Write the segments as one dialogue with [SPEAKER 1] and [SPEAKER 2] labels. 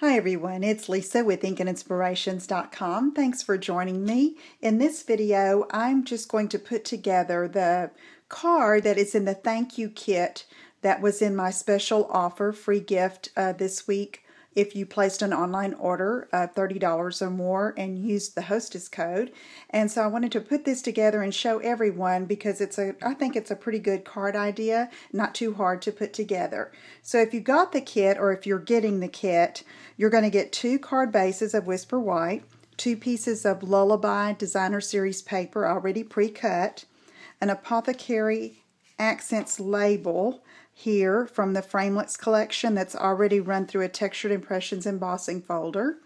[SPEAKER 1] Hi everyone, it's Lisa with InkandInspirations.com. Thanks for joining me. In this video, I'm just going to put together the card that is in the thank you kit that was in my special offer, free gift this week if you placed an online order of $30 or more and used the hostess code. And so I wanted to put this together and show everyone because I think it's a pretty good card idea, not too hard to put together. So if you got the kit or if you're getting the kit, you're going to get 2 card bases of Whisper White, 2 pieces of Lullaby Designer Series paper already pre-cut, an Apothecary Accents label here from the Framelits collection that's already run through a Textured Impressions embossing folder.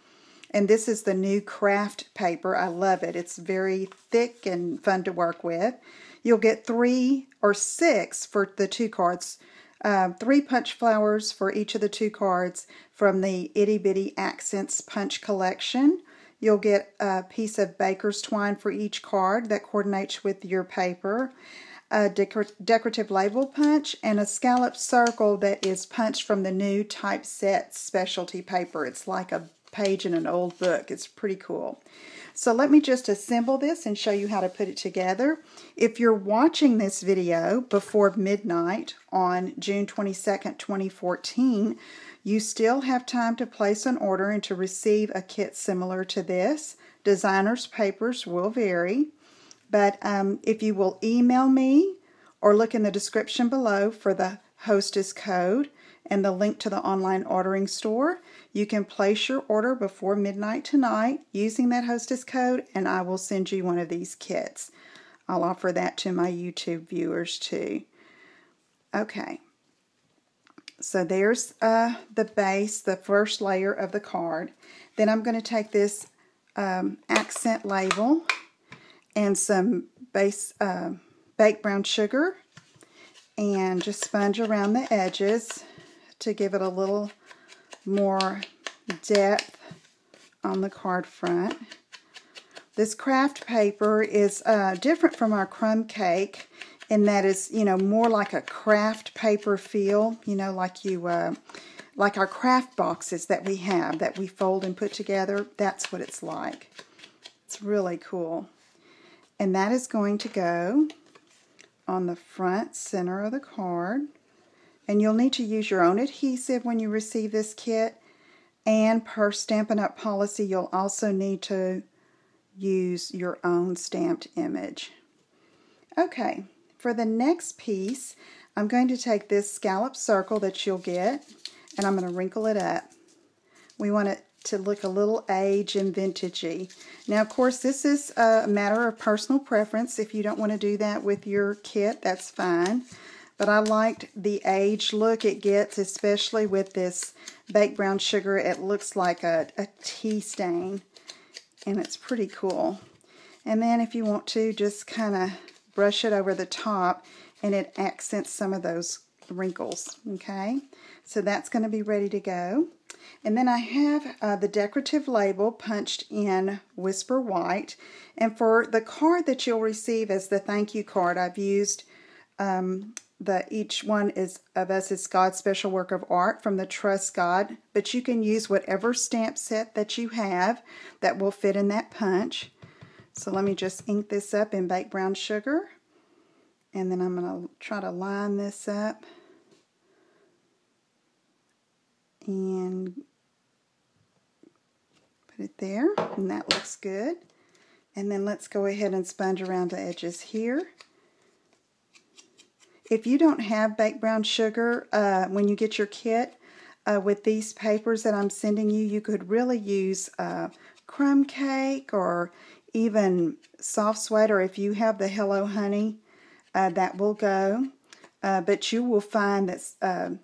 [SPEAKER 1] And this is the new craft paper. I love it. It's very thick and fun to work with. You'll get 3 or 6 for the 2 cards. 3 punch flowers for each of the 2 cards from the Itty Bitty Accents punch collection. You'll get a piece of baker's twine for each card that coordinates with your paper, a decorative label punch, and a scallop circle that is punched from the new typeset specialty paper. It's like a page in an old book. It's pretty cool. So let me just assemble this and show you how to put it together. If you're watching this video before midnight on June 22nd, 2014, you still have time to place an order and to receive a kit similar to this. Designers' papers will vary, but if you will email me or look in the description below for the hostess code and the link to the online ordering store, you can place your order before midnight tonight using that hostess code, and I will send you one of these kits. I'll offer that to my YouTube viewers too. Okay, so there's the base, the first layer of the card. Then I'm going to take this accent label and some base baked brown sugar and just sponge around the edges to give it a little more depth on the card front. This craft paper is different from our crumb cake in that it's, more like a craft paper feel, like our craft boxes that we have that we fold and put together. That's what it's like. It's really cool. And that is going to go on the front center of the card. And you'll need to use your own adhesive when you receive this kit. And per Stampin' Up! Policy, you'll also need to use your own stamped image. Okay, for the next piece, I'm going to take this scallop circle that you'll get, and I'm going to wrinkle it up. We want it to look a little age and vintagey. Now, of course, this is a matter of personal preference. If you don't want to do that with your kit, that's fine. But I liked the age look it gets, especially with this baked brown sugar. It looks like a tea stain, and it's pretty cool. And then if you want to, just kind of brush it over the top, and it accents some of those wrinkles, okay? So that's going to be ready to go. And then I have the decorative label punched in Whisper White. And for the card that you'll receive as the thank you card, I've used each one of us is God's special work of art from the Trust God. But you can use whatever stamp set that you have that will fit in that punch. So let me just ink this up in baked brown sugar. And then I'm going to try to line this up and put it there, and that looks good. And then let's go ahead and sponge around the edges here. If you don't have baked brown sugar when you get your kit with these papers that I'm sending you, you could really use crumb cake or even soft sweat, or if you have the Hello Honey, that will go. But you will find that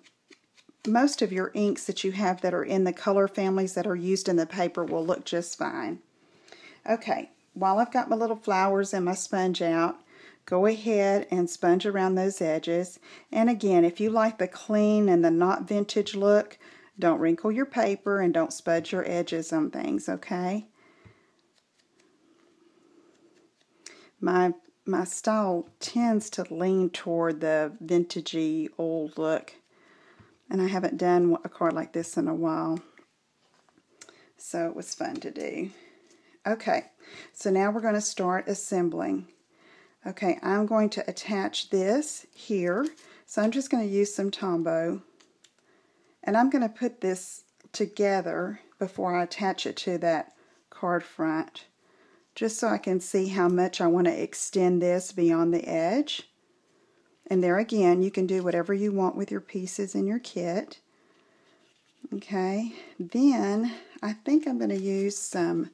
[SPEAKER 1] most of your inks that you have that are in the color families that are used in the paper will look just fine. Okay, while I've got my little flowers and my sponge out, go ahead and sponge around those edges. And again, if you like the clean and the not vintage look, don't wrinkle your paper and don't smudge your edges on things, okay? My style tends to lean toward the vintagey old look, and I haven't done a card like this in a while. So it was fun to do. Okay, so now we're going to start assembling. Okay, I'm going to attach this here. So I'm just going to use some Tombow. And I'm going to put this together before I attach it to that card front, just so I can see how much I want to extend this beyond the edge. And there again, you can do whatever you want with your pieces in your kit. Okay, then I think I'm going to use some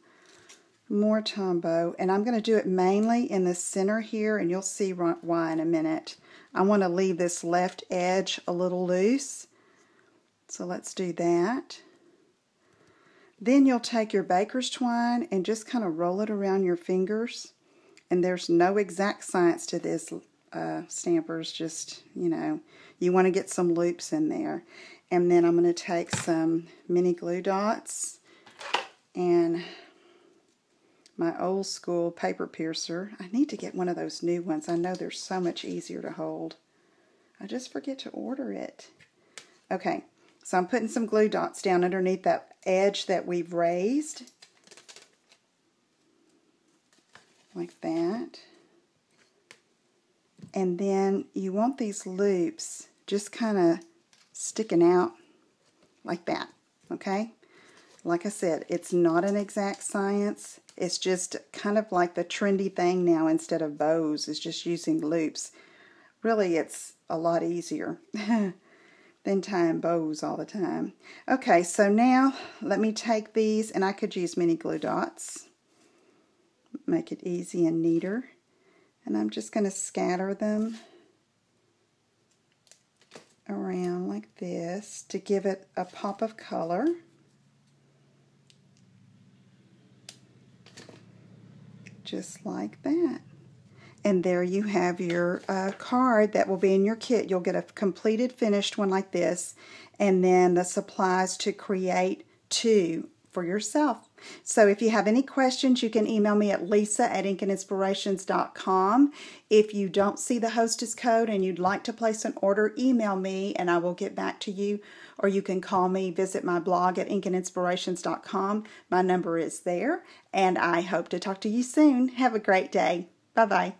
[SPEAKER 1] more Tombow, and I'm going to do it mainly in the center here, and you'll see why in a minute. I want to leave this left edge a little loose, so let's do that. Then you'll take your baker's twine and just kind of roll it around your fingers, and there's no exact science to this, stampers, just, you know, you want to get some loops in there. And then I'm going to take some mini glue dots and my old school paper piercer. I need to get one of those new ones. I know they're so much easier to hold. I just forget to order it. Okay, so I'm putting some glue dots down underneath that edge that we've raised. Like that. And then you want these loops just kind of sticking out like that, okay? Like I said, it's not an exact science. It's just kind of like the trendy thing now. Instead of bows, it's just using loops. Really, it's a lot easier than tying bows all the time. Okay, so now let me take these, and I could use mini glue dots. Make it easy and neater. And I'm just going to scatter them around like this to give it a pop of color. Just like that. And there you have your card that will be in your kit. You'll get a completed finished one like this, and then the supplies to create two for yourself. So if you have any questions, you can email me at lisa@inkandinspirations.com. If you don't see the hostess code and you'd like to place an order, email me and I will get back to you. Or you can call me, visit my blog at inkandinspirations.com. My number is there, and I hope to talk to you soon. Have a great day. Bye-bye.